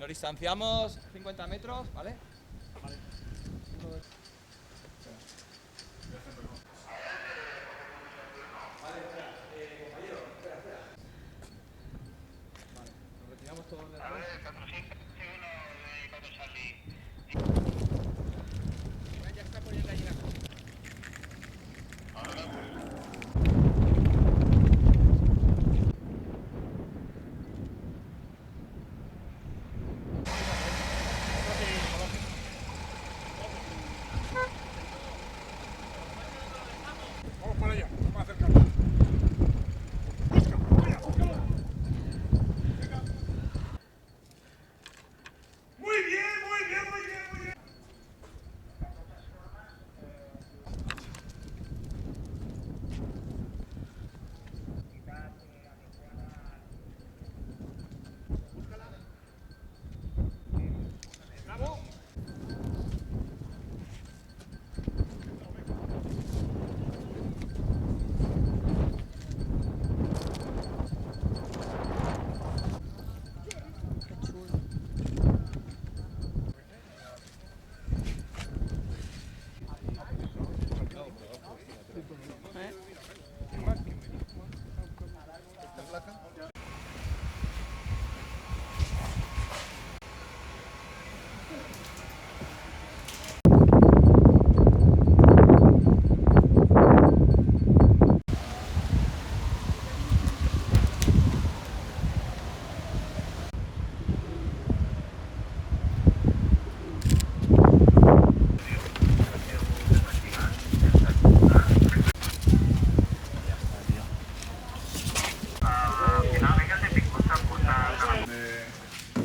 Nos distanciamos 50 metros, ¿vale? Vale. Vale, espera. Compañero, espera. Vale, nos retiramos todos de atrás. Ya está poniendo ahí la cosa. Vamos para allá, vamos a acercarnos. Búscalo. Venga. Muy bien. Bravo.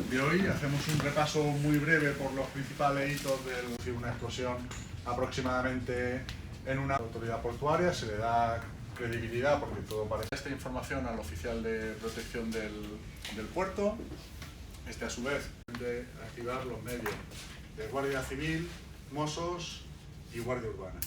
De hoy hacemos un repaso muy breve por los principales hitos de una explosión aproximadamente en una autoridad portuaria. Se le da credibilidad porque todo parece. Esta información al oficial de protección del puerto. A su vez de activar los medios de Guardia Civil, Mossos y Guardia Urbana.